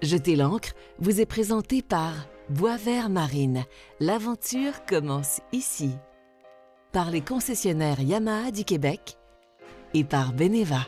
Jetez l'ancre vous est présenté par Bois Vert Marine. L'aventure commence ici. Par les concessionnaires Yamaha du Québec et par Beneva.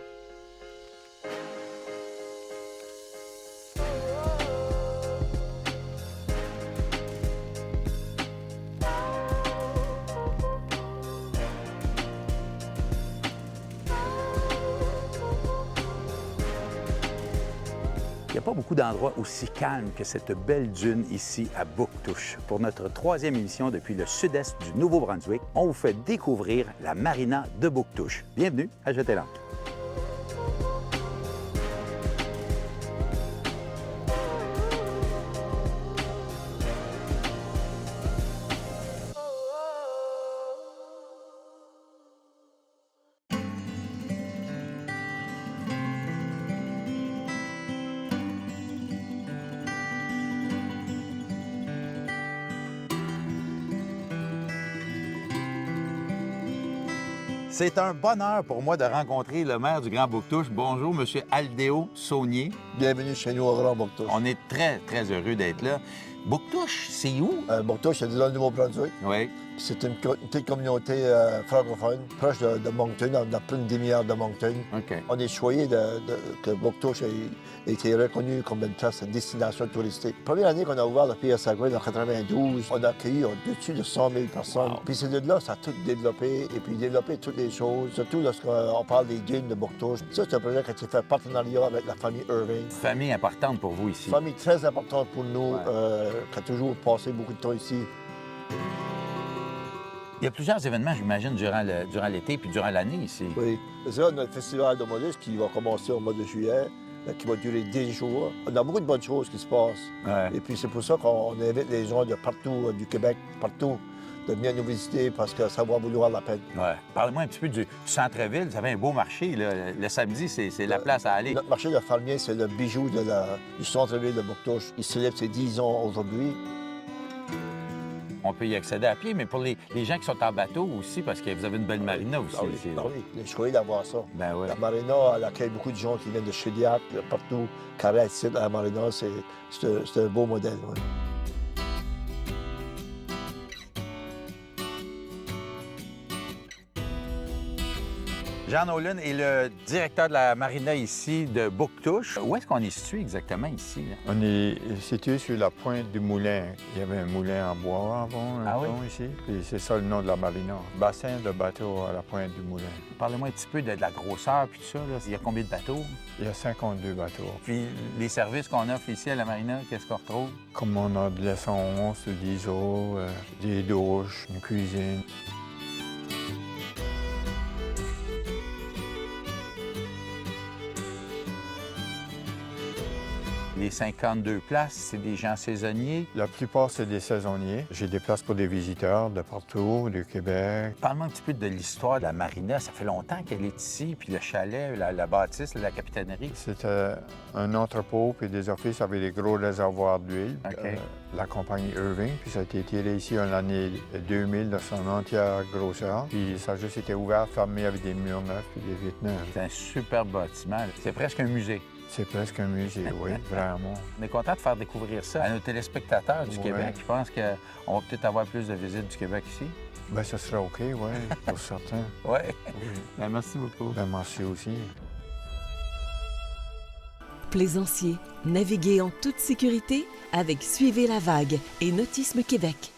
Il n'y a pas beaucoup d'endroits aussi calmes que cette belle dune ici à Bouctouche. Pour notre troisième émission depuis le sud-est du Nouveau-Brunswick, on vous fait découvrir la marina de Bouctouche. Bienvenue à Jeter l'ancre. C'est un bonheur pour moi de rencontrer le maire du Grand Bouctouche. Bonjour, M. Aldéo Saunier. Bienvenue chez nous au Grand Bouctouche. On est très, très heureux d'être là. Bouctouche, c'est où? Bouctouche, c'est dans le Nouveau-Brunswick. Oui. C'est une petite communauté francophone, proche de Moncton, dans plein de demi-heure de Moncton. OK. On est choyé que Bouctouche ait été reconnu comme une place de destination touristique. La première année qu'on a ouvert le PSA Grade en 92, on a accueilli au-dessus de 100 000 personnes. Wow. Puis c'est de là, ça a tout développé, et puis développé toutes les choses, surtout lorsqu'on parle des dunes de Bouctouche. Ça, c'est un projet qui a été fait en partenariat avec la famille Irving. Famille importante pour vous ici. Famille très importante pour nous, Ouais. qui a toujours passé beaucoup de temps ici. Il y a plusieurs événements, j'imagine, durant l'été puis durant l'année ici. Oui. C'est là notre festival de modus qui va commencer au mois de juillet, qui va durer 10 jours. On a beaucoup de bonnes choses qui se passent. Ouais. Et puis c'est pour ça qu'on invite les gens de partout, du Québec, partout, de venir nous visiter parce que ça va valoir la peine. Ouais. Parlez-moi un petit peu du centre-ville. Vous avez un beau marché. Là. Le samedi, c'est la place à aller. Notre marché de Fermier, c'est le bijou du centre-ville de Bouctouche. Il célèbre ses 10 ans aujourd'hui. On peut y accéder à pied, mais pour les gens qui sont en bateau aussi, parce que vous avez une belle marina aussi. Ah oui, ah oui. Je suis choyé d'avoir ça. Ben oui. La marina, elle accueille beaucoup de gens qui viennent de Chediac, partout. Carré ici, la marina, c'est un beau modèle. Oui. Jean Nolan est le directeur de la marina ici de Bouctouche. Où est-ce qu'on est situé exactement ici? Là? On est situé sur la pointe du moulin. Il y avait un moulin en bois avant, Ah oui? ici. Puis c'est ça le nom de la marina. Bassin de bateaux à la pointe du moulin. Parlez-moi un petit peu de la grosseur puis tout ça. Là. Il y a combien de bateaux? Il y a 52 bateaux. Puis les services qu'on offre ici à la marina, qu'est-ce qu'on retrouve? Comme on a de l'essence, du diesel, des douches, une cuisine. Les 52 places, c'est des gens saisonniers. La plupart, c'est des saisonniers. J'ai des places pour des visiteurs de partout, du Québec. Parle-moi un petit peu de l'histoire de la marina. Ça fait longtemps qu'elle est ici, puis le chalet, la bâtisse, la capitainerie. C'était un entrepôt puis des offices avec des gros réservoirs d'huile. OK. La compagnie Irving, puis ça a été tiré ici en l'année 2000 de son entière grosseur. Puis ça a juste été ouvert, fermé avec des murs neufs puis des vitres neuves. C'est un super bâtiment. Là. C'est presque un musée. C'est presque un musée, oui, vraiment. On est content de faire découvrir ça à nos téléspectateurs du Ouais. Québec. Je pense qu'on va peut-être avoir plus de visites du Québec ici. Bien, ça serait OK, oui, pour certains. Oui. Oui. Merci beaucoup. Ben, merci aussi. Plaisanciers, naviguez en toute sécurité avec Suivez la vague et Nautisme Québec.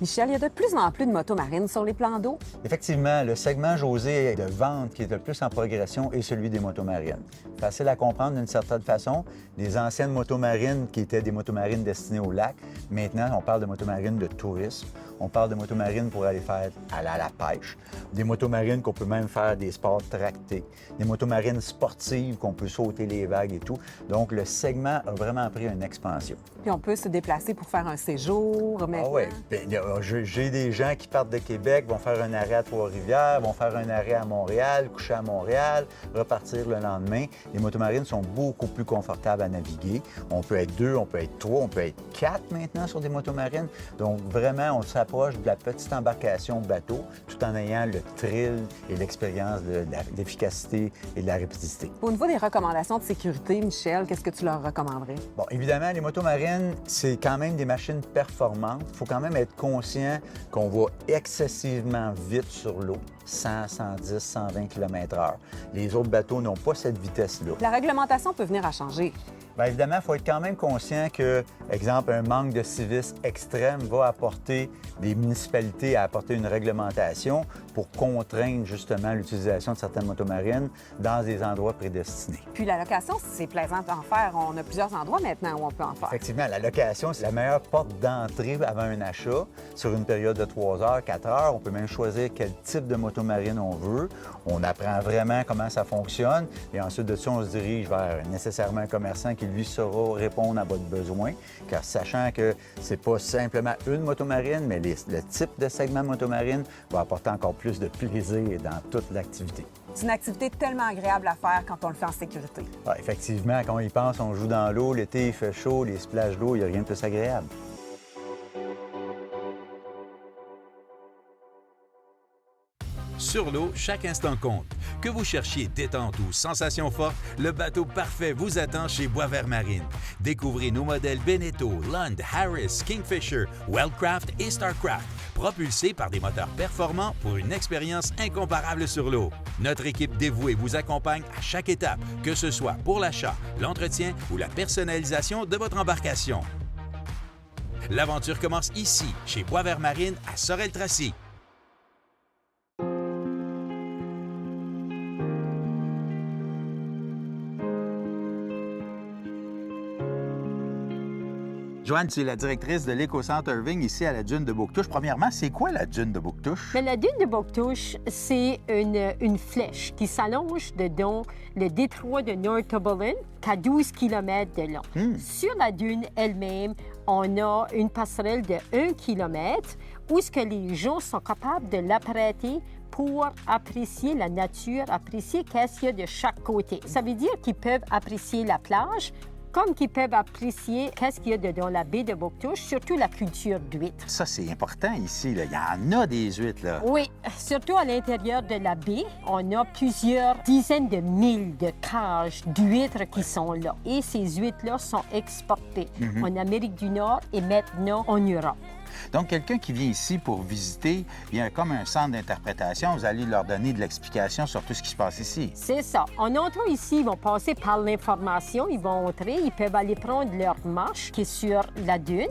Michel, il y a de plus en plus de motomarines sur les plans d'eau. Effectivement, le segment, José, de vente qui est le plus en progression est celui des motomarines. Facile à comprendre d'une certaine façon. Les anciennes motomarines qui étaient des motomarines destinées au lac, maintenant, on parle de motomarines de tourisme. On parle de motomarines pour aller faire à la pêche. Des motomarines qu'on peut même faire des sports tractés. Des motomarines sportives qu'on peut sauter les vagues et tout. Donc, le segment a vraiment pris une expansion. Puis on peut se déplacer pour faire un séjour maintenant. Ah oui, bien J'ai des gens qui partent de Québec, vont faire un arrêt à Trois-Rivières, vont faire un arrêt à Montréal, coucher à Montréal, repartir le lendemain. Les motomarines sont beaucoup plus confortables à naviguer. On peut être 2, on peut être 3, on peut être 4 maintenant sur des motomarines. Donc, vraiment, on s'approche de la petite embarcation bateau tout en ayant le thrill et l'expérience de l'efficacité et de la rapidité. Au niveau des recommandations de sécurité, Michel, qu'est-ce que tu leur recommanderais? Bon, évidemment, les motomarines, c'est quand même des machines performantes. Il faut quand même être conscient qu'on va excessivement vite sur l'eau, 100, 110, 120 km/h. Les autres bateaux n'ont pas cette vitesse-là. La réglementation peut venir à changer. Bien, évidemment, il faut être quand même conscient que, exemple, un manque de civisme extrême va apporter des municipalités à apporter une réglementation pour contraindre justement l'utilisation de certaines motomarines dans des endroits prédestinés. Puis la location, c'est plaisant d'en faire. On a plusieurs endroits maintenant où on peut en faire. Effectivement, la location, c'est la meilleure porte d'entrée avant un achat. Sur une période de 3 heures, 4 heures, on peut même choisir quel type de motomarine on veut. On apprend vraiment comment ça fonctionne et ensuite de ça, on se dirige vers nécessairement un commerçant qui, lui, saura répondre à votre besoin, car sachant que c'est pas simplement une motomarine, mais le type de segment motomarine va apporter encore plus de plaisir dans toute l'activité. C'est une activité tellement agréable à faire quand on le fait en sécurité. Ah, effectivement, quand on y pense, on joue dans l'eau, l'été, il fait chaud, les splash d'eau, il n'y a rien de plus agréable. Sur l'eau, chaque instant compte. Que vous cherchiez détente ou sensation forte, le bateau parfait vous attend chez Boisvert Marine. Découvrez nos modèles Beneteau, Lund, Harris, Kingfisher, Wellcraft et Starcraft, propulsés par des moteurs performants pour une expérience incomparable sur l'eau. Notre équipe dévouée vous accompagne à chaque étape, que ce soit pour l'achat, l'entretien ou la personnalisation de votre embarcation. L'aventure commence ici, chez Boisvert Marine, à Sorel-Tracy. Joanne, tu es la directrice de l'Éco-Centre Irving ici à la dune de Bouctouche. Premièrement, c'est quoi la dune de Bouctouche? Mais la dune de Bouctouche, c'est une flèche qui s'allonge dedans le détroit de Northumberland à 12 km de long. Sur la dune elle-même, on a une passerelle de 1 km où ce que les gens sont capables de l'apprêter pour apprécier la nature, apprécier qu'est-ce qu'il y a de chaque côté. Ça veut dire qu'ils peuvent apprécier la plage, comme qu'ils peuvent apprécier qu'est-ce qu'il y a dans la baie de Bouctouche, surtout la culture d'huîtres. Ça, c'est important ici, là. Il y en a des huîtres, là. Oui, surtout à l'intérieur de la baie, on a plusieurs dizaines de milles de cages d'huîtres qui sont là. Et ces huîtres-là sont exportées en Amérique du Nord et maintenant en Europe. Donc, quelqu'un qui vient ici pour visiter, il y a comme un centre d'interprétation. Vous allez leur donner de l'explication sur tout ce qui se passe ici. C'est ça. En entrant ici, ils vont passer par l'information, ils vont entrer, ils peuvent aller prendre leur marche qui est sur la dune.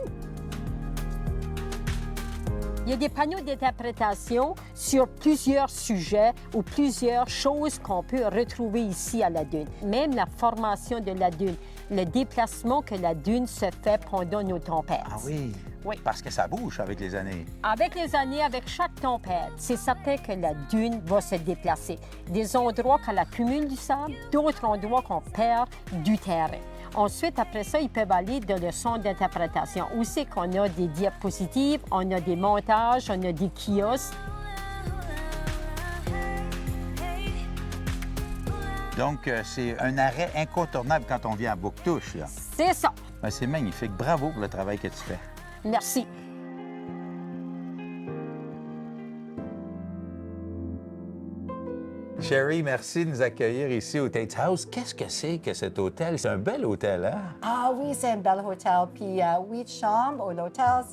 Il y a des panneaux d'interprétation sur plusieurs sujets ou plusieurs choses qu'on peut retrouver ici à la dune. Même la formation de la dune, le déplacement que la dune se fait pendant nos tempêtes. Ah oui? Oui. Parce que ça bouge avec les années. Avec les années, avec chaque tempête, c'est certain que la dune va se déplacer. Des endroits qu'elle accumule du sable, d'autres endroits qu'on perd du terrain. Ensuite, après ça, ils peuvent aller dans le centre d'interprétation où c'est qu'on a des diapositives, on a des montages, on a des kiosques. Donc, c'est un arrêt incontournable quand on vient à Bouctouche, là. C'est ça. Ben, c'est magnifique. Bravo pour le travail que tu fais. Merci. Sherry, merci de nous accueillir ici au Tate House. Qu'est-ce que c'est que cet hôtel? C'est un bel hôtel, hein? Ah oui, c'est un bel hôtel. Puis 8 chambres au hôtel,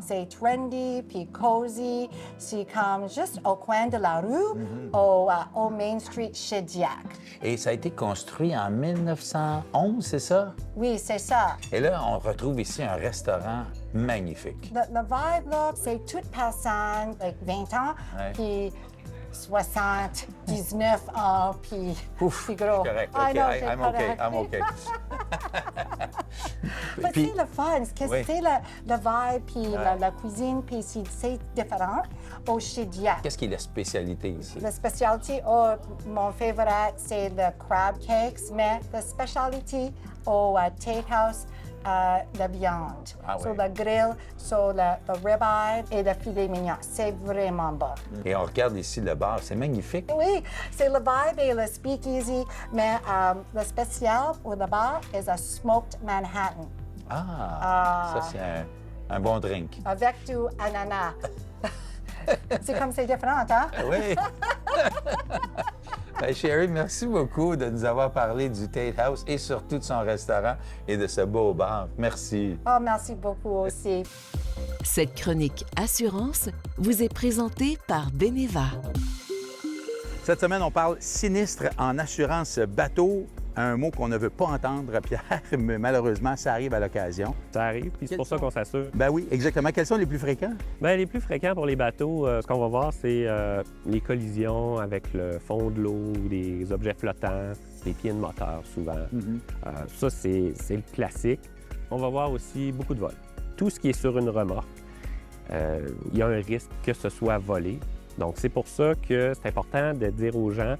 c'est trendy, puis cozy. C'est comme juste au coin de la rue, au Main Street, Shediac. Et ça a été construit en 1911, c'est ça? Oui, c'est ça. Et là, on retrouve ici un restaurant magnifique. Le vibe, là, c'est toute personne, like 20 ans, Ouais. puis 79 ans, puis c'est gros. Correct. I OK, know, c'est I'm OK. correct. I'm OK. Mais Puis- c'est le fun, que Oui. c'est le vibe, puis la cuisine, puis c'est différent au Shediac. Qu'est-ce qui est la spécialité ici? La spécialité, mon favorite, c'est le crab cakes, mais la spécialité au Tate House, la viande. Ah Sur oui. le grill, sur le ribeye et le filet mignon. C'est vraiment bon. Et on regarde ici le bar, c'est magnifique. Oui, c'est le vibe et le speakeasy, mais le spécial pour le bar est un smoked Manhattan Ça, c'est un bon drink. avec du ananas. C'est comme c'est différent, hein? Oui. Ben, Sherry, merci beaucoup de nous avoir parlé du Tate House et surtout de son restaurant et de ce beau bar. Merci. Oh, merci beaucoup aussi. Cette chronique Assurance vous est présentée par Beneva. Cette semaine, on parle sinistre en assurance bateau. Un mot qu'on ne veut pas entendre, Pierre, mais malheureusement, ça arrive à l'occasion. Ça arrive, puis c'est pour ça qu'on s'assure. Ben oui, exactement. Quels sont les plus fréquents? Bien, les plus fréquents pour les bateaux, ce qu'on va voir, c'est les collisions avec le fond de l'eau, des objets flottants, les pieds de moteur, souvent. Ça, c'est le classique. On va voir aussi beaucoup de vols. Tout ce qui est sur une remorque, il y a un risque que ce soit volé. Donc, c'est pour ça que c'est important de dire aux gens,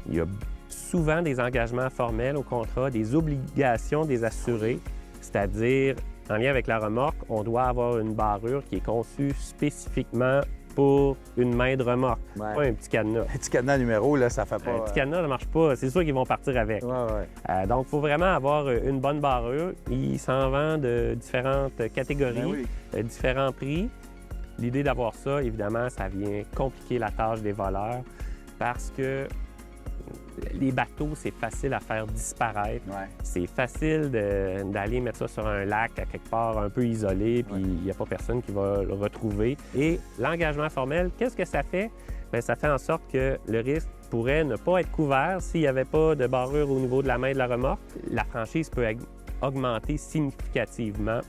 il y a souvent des engagements formels au contrat, des obligations des assurés, c'est-à-dire, en lien avec la remorque, on doit avoir une barrure qui est conçue spécifiquement pour une main de remorque, Ouais. pas un petit cadenas. Un petit cadenas numéro, là, ça fait pas... Un petit cadenas, ça ne marche pas. C'est sûr qu'ils vont partir avec. Donc, il faut vraiment avoir une bonne barrure. Il s'en vend de différentes catégories, Ben oui. différents prix. L'idée d'avoir ça, évidemment, ça vient compliquer la tâche des voleurs parce que les bateaux, c'est facile à faire disparaître. Ouais. C'est facile d'aller mettre ça sur un lac à quelque part un peu isolé, puis il n'y a pas personne qui va le retrouver. Et l'engagement formel, qu'est-ce que ça fait? Bien, ça fait en sorte que le risque pourrait ne pas être couvert s'il n'y avait pas de barrure au niveau de la main de la remorque. La franchise peut augmenter significativement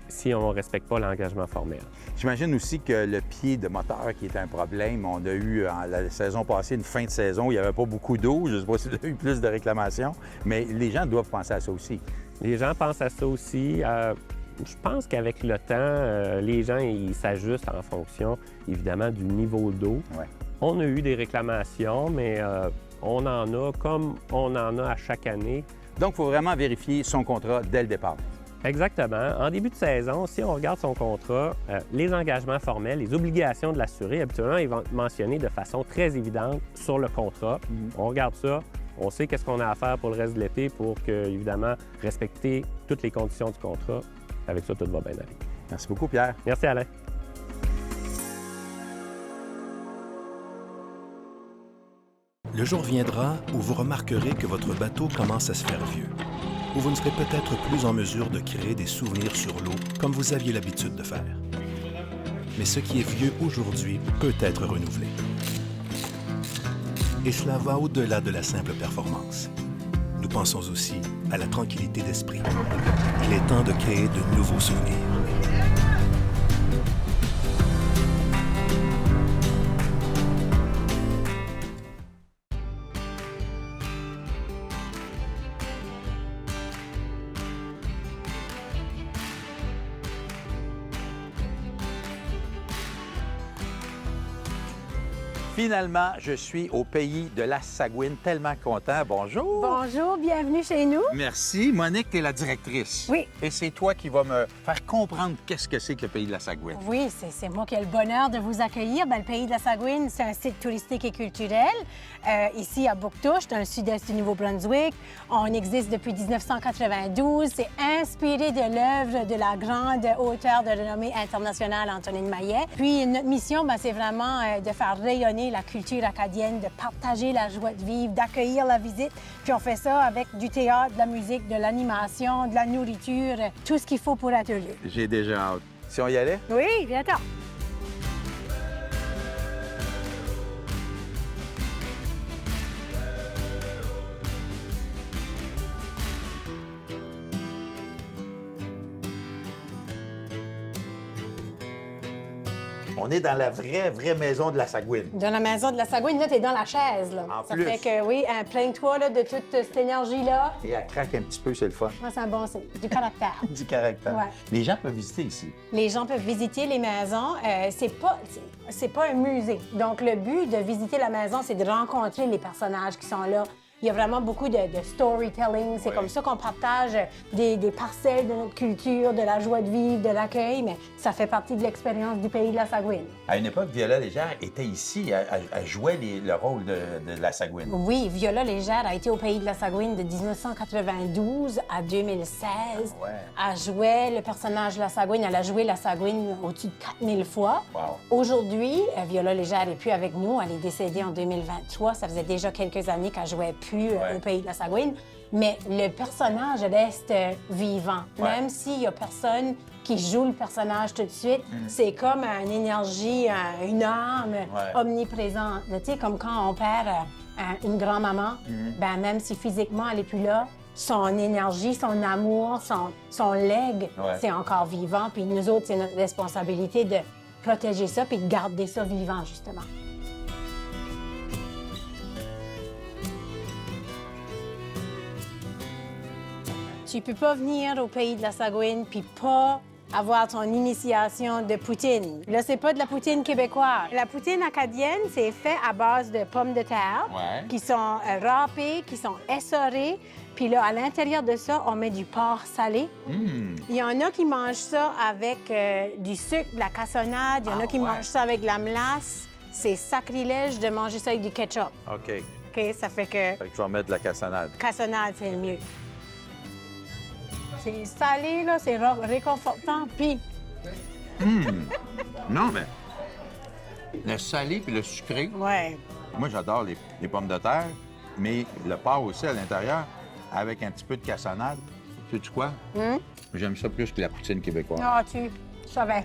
si on ne respecte pas l'engagement formel. J'imagine aussi que le pied de moteur qui est un problème, on a eu la saison passée une fin de saison où il n'y avait pas beaucoup d'eau. Je ne sais pas s'il y a eu plus de réclamations, mais les gens doivent penser à ça aussi. Les gens pensent à ça aussi. Je pense qu'avec le temps, les gens ils s'ajustent en fonction, évidemment, du niveau d'eau. Ouais. On a eu des réclamations, mais on en a comme on en a à chaque année. Donc, il faut vraiment vérifier son contrat dès le départ. Exactement. En début de saison, si on regarde son contrat, les engagements formels, les obligations de l'assuré, habituellement, ils vont être mentionnés de façon très évidente sur le contrat. On regarde ça, on sait qu'est-ce qu'on a à faire pour le reste de l'été pour que, évidemment, respecter toutes les conditions du contrat. Avec ça, tout va bien aller. Merci beaucoup, Pierre. Merci, Alain. Le jour viendra où vous remarquerez que votre bateau commence à se faire vieux, où vous ne serez peut-être plus en mesure de créer des souvenirs sur l'eau comme vous aviez l'habitude de faire. Mais ce qui est vieux aujourd'hui peut être renouvelé. Et cela va au-delà de la simple performance. Nous pensons aussi à la tranquillité d'esprit. Il est temps de créer de nouveaux souvenirs. Finalement, je suis au pays de la Sagouine, tellement content. Bonjour. Bonjour, bienvenue chez nous. Merci. Monique, tu es la directrice. Oui. Et c'est toi qui vas me faire comprendre qu'est-ce que c'est que le pays de la Sagouine. Oui, c'est moi qui ai le bonheur de vous accueillir. Le pays de la Sagouine, c'est un site touristique et culturel. Ici, à Bouctouche, dans le sud-est du Nouveau-Brunswick. On existe depuis 1992. C'est inspiré de l'œuvre de la grande auteure de renommée internationale, Antonine Maillet. Puis, notre mission, c'est vraiment de faire rayonner la culture acadienne, de partager la joie de vivre, d'accueillir la visite. Puis, on fait ça avec du théâtre, de la musique, de l'animation, de la nourriture, tout ce qu'il faut pour être heureux. J'ai déjà hâte. Si on y allait? Oui, viens-t'en. On est dans la vraie maison de la Sagouine. Dans la maison de la Sagouine, là, t'es dans la chaise, là. En Ça plus. fait que, oui, plains-toi, là, de toute cette énergie-là. Et elle craque un petit peu, c'est le fun. Moi, c'est un bon signe. Du caractère. Du caractère. Ouais. Les gens peuvent visiter ici. Les gens peuvent visiter les maisons. C'est pas un musée. Donc, le but de visiter la maison, c'est de rencontrer les personnages qui sont là. il y a vraiment beaucoup de storytelling. C'est comme ça qu'on partage des parcelles de notre culture, de la joie de vivre, de l'accueil, mais ça fait partie de l'expérience du pays de la Saguine. À une époque, Viola Légère était ici, elle jouait le rôle de la Saguine. Oui, Viola Légère a été au pays de la Saguine de 1992 à 2016. Ouais. Elle jouait le personnage de la Saguine. Elle a joué la Saguine au-dessus de 4000 fois. Wow. Aujourd'hui, Viola Légère n'est plus avec nous. Elle est décédée en 2023. Ça faisait déjà quelques années qu'elle jouait plus au pays de la Saguine. Mais le personnage reste vivant. Ouais. Même s'il n'y a personne qui joue le personnage tout de suite, c'est comme une énergie, une âme omniprésente. Tu sais, comme quand on perd une grand-maman, ben, même si physiquement elle n'est plus là, son énergie, son amour, son legs, c'est encore vivant. Puis nous autres, c'est notre responsabilité de protéger ça puis de garder ça vivant, justement. Tu peux pas venir au pays de la Saguine puis pas avoir ton initiation de poutine. Là, c'est pas de la poutine québécoise. La poutine acadienne, c'est fait à base de pommes de terre qui sont râpées, qui sont essorées. Puis là, à l'intérieur de ça, on met du porc salé. Il y en a qui mangent ça avec du sucre, de la cassonade. Il y en a qui mangent ça avec de la mélasse. C'est sacrilège de manger ça avec du ketchup. OK. OK, ça fait que Fait que je vais mettre de la cassonade. cassonade, c'est le mieux. C'est salé, là, c'est réconfortant, puis... Non, mais le salé puis le sucré, Ouais. moi, j'adore les pommes de terre, mais le porc aussi à l'intérieur, avec un petit peu de cassonade. Sais-tu quoi? J'aime ça plus que la poutine québécoise. Ah, tu savais.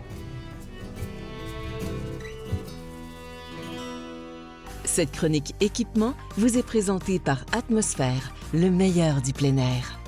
Cette chronique équipement vous est présentée par Atmosphère, le meilleur du plein air.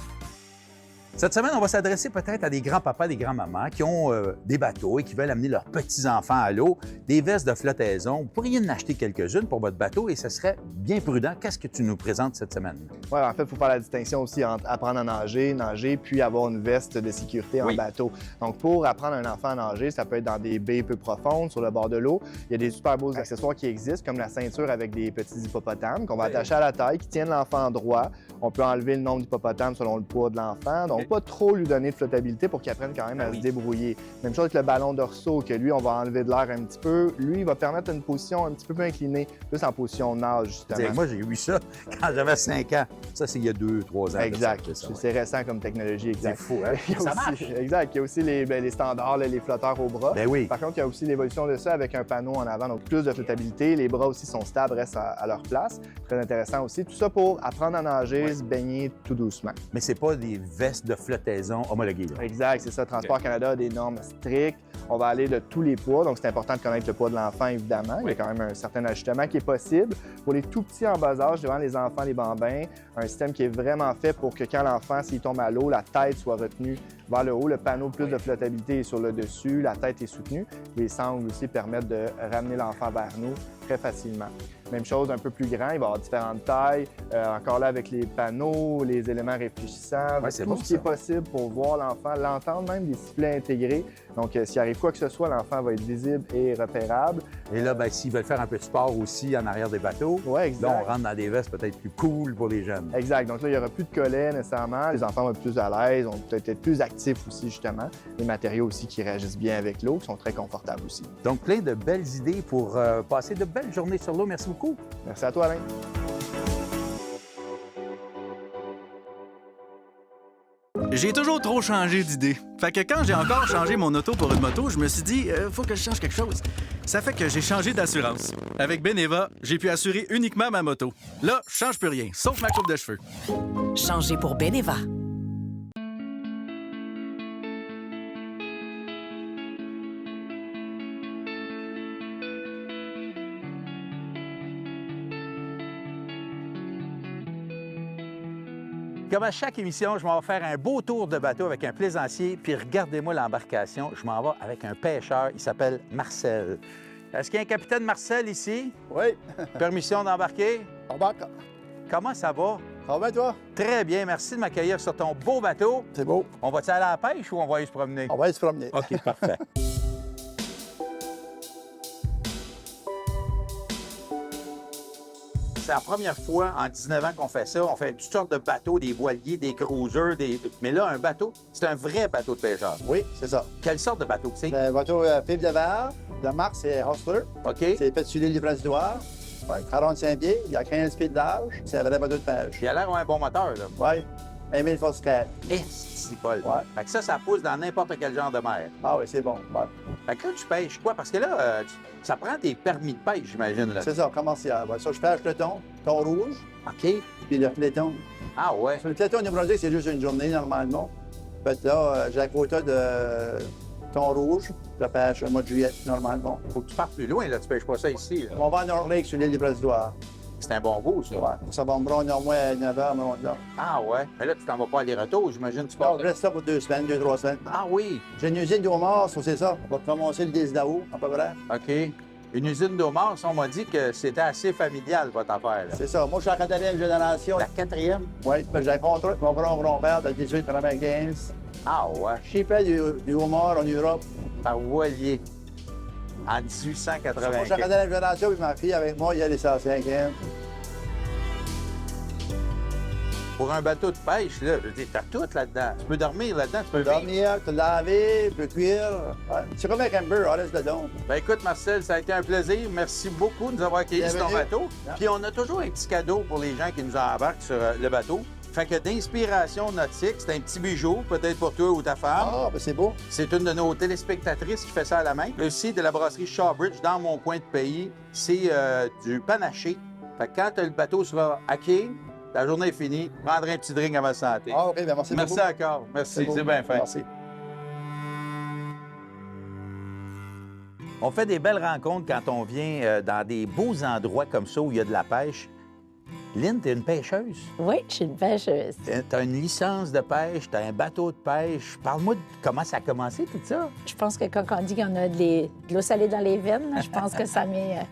Cette semaine, on va s'adresser peut-être à des grands-papas, des grands-mamans qui ont des bateaux et qui veulent amener leurs petits-enfants à l'eau, des vestes de flottaison. Vous pourriez en acheter quelques-unes pour votre bateau et ce serait bien prudent. Qu'est-ce que tu nous présentes cette semaine? Oui, en fait, il faut faire la distinction aussi entre apprendre à nager, puis avoir une veste de sécurité en bateau. Donc, pour apprendre un enfant à nager, ça peut être dans des baies peu profondes, sur le bord de l'eau. Il y a des super beaux accessoires qui existent, comme la ceinture avec des petits hippopotames qu'on va attacher à la taille, qui tiennent l'enfant droit. On peut enlever le nombre d'hippopotames selon le poids de l'enfant. Donc, pas trop lui donner de flottabilité pour qu'il apprenne quand même à se débrouiller. Même chose avec le ballon d'orso, que lui, on va enlever de l'air un petit peu. Lui, il va permettre une position un petit peu plus inclinée, plus en position nage, justement. Moi, j'ai eu ça quand j'avais 5 ans. Ça, c'est il y a 2-3 ans. Exact. C'est récent comme technologie, exact. C'est fou, hein? Ça marche! Exact. Il y a aussi les standards, les flotteurs au bras. Ben oui. Par contre, il y a aussi l'évolution de ça avec un panneau en avant, donc plus de flottabilité. Les bras aussi sont stables, restent à leur place. Très intéressant aussi. Tout ça pour apprendre à nager, se baigner tout doucement. Mais c'est pas des vestes de flottaison homologuées, là. Exact, c'est ça. Transport Canada a des normes strictes. On va aller de tous les poids, donc c'est important de connaître le poids de l'enfant, évidemment. Il y a quand même un certain ajustement qui est possible. Pour les tout petits en bas âge, devant les enfants, les bambins, un système qui est vraiment fait pour que quand l'enfant, s'il tombe à l'eau, la tête soit retenue vers le haut. Le panneau, plus de flottabilité est sur le dessus, la tête est soutenue. Les sangles aussi permettent de ramener l'enfant vers nous très facilement. Même chose, un peu plus grand, il va y avoir différentes tailles. Encore là, avec les panneaux, les éléments réfléchissants, tout ce qui est possible pour voir l'enfant, l'entendre, même des sifflets intégrés. Donc, s'il arrive quoi que ce soit, l'enfant va être visible et repérable. Et là, ben, s'ils veulent faire un peu de sport aussi en arrière des bateaux, là, on rentre dans des vestes peut-être plus cool pour les jeunes. Exact. Donc là, il n'y aura plus de collets nécessairement. Les enfants vont être plus à l'aise, vont peut-être être plus actifs aussi, justement. Les matériaux aussi qui réagissent bien avec l'eau, qui sont très confortables aussi. Donc, plein de belles idées pour passer de belles journées sur l'eau. Merci beaucoup. Merci à toi, Alain. J'ai toujours trop changé d'idée. Fait que quand j'ai encore changé mon auto pour une moto, je me suis dit, faut que je change quelque chose. Ça fait que j'ai changé d'assurance. Avec Beneva, j'ai pu assurer uniquement ma moto. Là, je change plus rien, sauf ma coupe de cheveux. Changez pour Beneva. Comme à chaque émission, je m'en vais faire un beau tour de bateau avec un plaisancier, puis regardez-moi l'embarcation. Je m'en vais avec un pêcheur, il s'appelle Marcel. Est-ce qu'il y a un capitaine Marcel ici? Oui. Permission d'embarquer? Embarque. Comment ça va? Ça va bien, toi? Très bien, merci de m'accueillir sur ton beau bateau. C'est beau. On va-tu aller à la pêche ou on va aller se promener? On va aller se promener. OK, parfait. c'est la première fois en 19 ans qu'on fait ça. On fait toutes sortes de bateaux, des voiliers, des cruisers, mais là, un bateau, c'est un vrai bateau de pêcheur. Oui, c'est ça. Quelle sorte de bateau c'est? C'est un bateau fibre de verre. La marque, c'est Hostler. OK. C'est fait sur l'île du Prince-Édouard. Ouais, 45 pieds, il y a 15 pieds de large. C'est un vrai bateau de pêche. Il a l'air un bon moteur, là. Oui. 1000 force 4. Eh, c'est Paul. Ouais. Fait que ça pousse dans n'importe quel genre de mer. Ah oui, c'est bon. Ouais. Fait que là, tu pêches quoi? Parce que là, ça prend des permis de pêche, j'imagine. Là. C'est ça, commercial. Ouais, ça, je pêche le thon rouge. OK. Puis le platon. Ah ouais? Sur le platon au New-Brunswick, c'est juste une journée, normalement. Fait que là, j'ai la quota de thon rouge. Je pêche au mois de juillet, normalement. Faut que tu partes plus loin, là. Tu pêches pas ça ici. Là. On va à North Lake, sur l'île du Prince-Édouard. C'est un bon goût, ça. Ouais. Ça va me prendre au moins 9 heures, mais là. Ah ouais? Mais là, tu t'en vas pas aller-retour, j'imagine. Tu pars. Je reste là pour 2 semaines, 2-3 semaines. Ah oui? J'ai une usine d'homards, c'est ça. On va commencer le 10 août, à peu près. OK. Une usine d'homards, on m'a dit que c'était assez familial, votre affaire. Là. C'est ça. Moi, je suis la 4e génération. La 4e? Oui. J'ai un contrat avec mon grand-père de 1895. Ah ouais? Je suis du homard en Europe. Par voilier. En 1895. Moi, je suis la 4e génération, puis ma fille, avec moi, il y a les 105e. Pour un bateau de pêche, là, je veux dire, t'as tout là-dedans. Tu peux dormir là-dedans, tu peux dormir, te laver, tu peux cuire. Ouais. C'est comme un camper, on reste dedans. Ben écoute, Marcel, ça a été un plaisir. Merci beaucoup de nous avoir accueillis sur ton bateau. Puis on a toujours un petit cadeau pour les gens qui nous embarquent sur le bateau. Fait que d'inspiration nautique, c'est un petit bijou, peut-être pour toi ou ta femme. Ah, ben c'est beau. C'est une de nos téléspectatrices qui fait ça à la main. Aussi, de la brasserie Shawbridge, dans mon coin de pays, c'est du panaché. Fait que quand le bateau sera à quai, la journée est finie, prendrai un petit drink à ma santé. Ah, OK, bien, merci beaucoup. Merci encore. Merci, c'est bien fait. Merci. On fait des belles rencontres quand on vient dans des beaux endroits comme ça où il y a de la pêche. Lynn, t'es une pêcheuse? Oui, je suis une pêcheuse. T'as une licence de pêche, t'as un bateau de pêche. Parle-moi de comment ça a commencé, tout ça. Je pense que quand on dit qu'on a de l'eau salée dans les veines, je pense que ça m'est...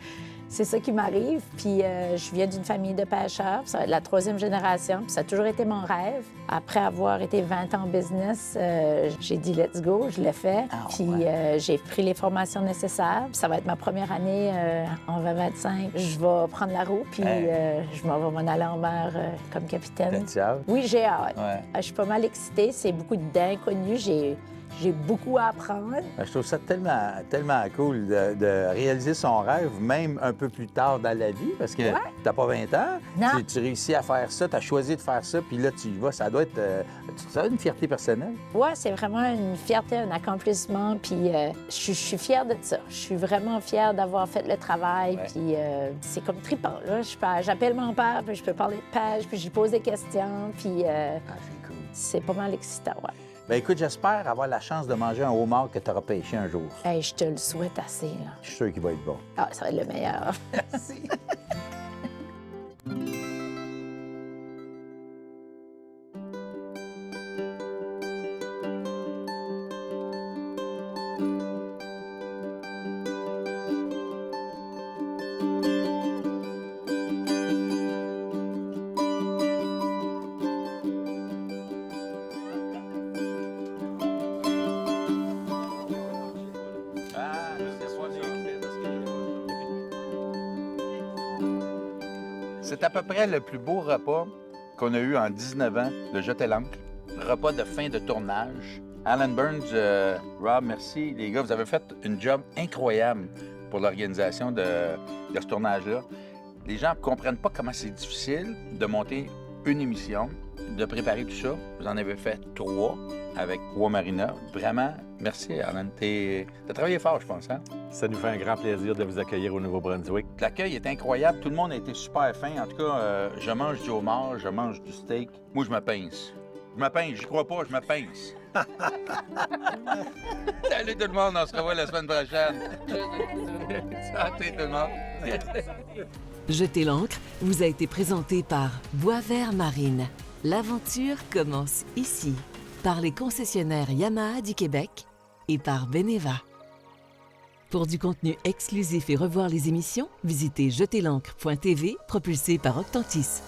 C'est ça qui m'arrive. Puis je viens d'une famille de pêcheurs. Ça va être la 3e génération. Puis ça a toujours été mon rêve. Après avoir été 20 ans en business, j'ai dit « let's go », je l'ai fait. Puis j'ai pris les formations nécessaires. Puis ça va être ma première année en 2025. Je vais prendre la roue, puis je m'en vais m'en aller en mer comme capitaine. T'as hâte? Oui, j'ai hâte. Ouais. Je suis pas mal excitée. C'est beaucoup d'inconnus. J'ai beaucoup à apprendre. Je trouve ça tellement cool de réaliser son rêve, même un peu plus tard dans la vie, parce que t'as pas 20 ans. Non. Tu réussis à faire ça, tu as choisi de faire ça, puis là, tu y vas. Ça doit être une fierté personnelle. Oui, c'est vraiment une fierté, un accomplissement, puis je suis fière de ça. Je suis vraiment fière d'avoir fait le travail, puis c'est comme trippant, là. J'appelle mon père, puis je peux parler de pêche, puis je lui pose des questions, puis c'est cool. C'est pas mal excitant, ouais. Bien, écoute, j'espère avoir la chance de manger un homard que tu auras pêché un jour. Hey, je te le souhaite assez, là. Je suis sûr qu'il va être bon. Ah, ça va être le meilleur. Merci. C'est à peu près le plus beau repas qu'on a eu en 19 ans de Jeter l'ancre. Repas de fin de tournage. Alan Burns, Rob, merci. Les gars, vous avez fait une job incroyable pour l'organisation de ce tournage-là. Les gens ne comprennent pas comment c'est difficile de monter une émission, de préparer tout ça. Vous en avez fait 3 avec Marina. Vraiment, merci, Alan. T'as travaillé fort, je pense, hein? Ça nous fait un grand plaisir de vous accueillir au Nouveau-Brunswick. L'accueil est incroyable. Tout le monde a été super fin. En tout cas, je mange du homard, je mange du steak. Moi, je me pince. Je me pince. J'y crois pas, je me pince. Salut tout le monde, on se revoit la semaine prochaine. Santé tout le monde. Jeter l'ancre vous a été présenté par Boisvert Marine. L'aventure commence ici. Par les concessionnaires Yamaha du Québec et par Beneva. Pour du contenu exclusif et revoir les émissions, visitez jeterlancre.tv propulsé par Octantis.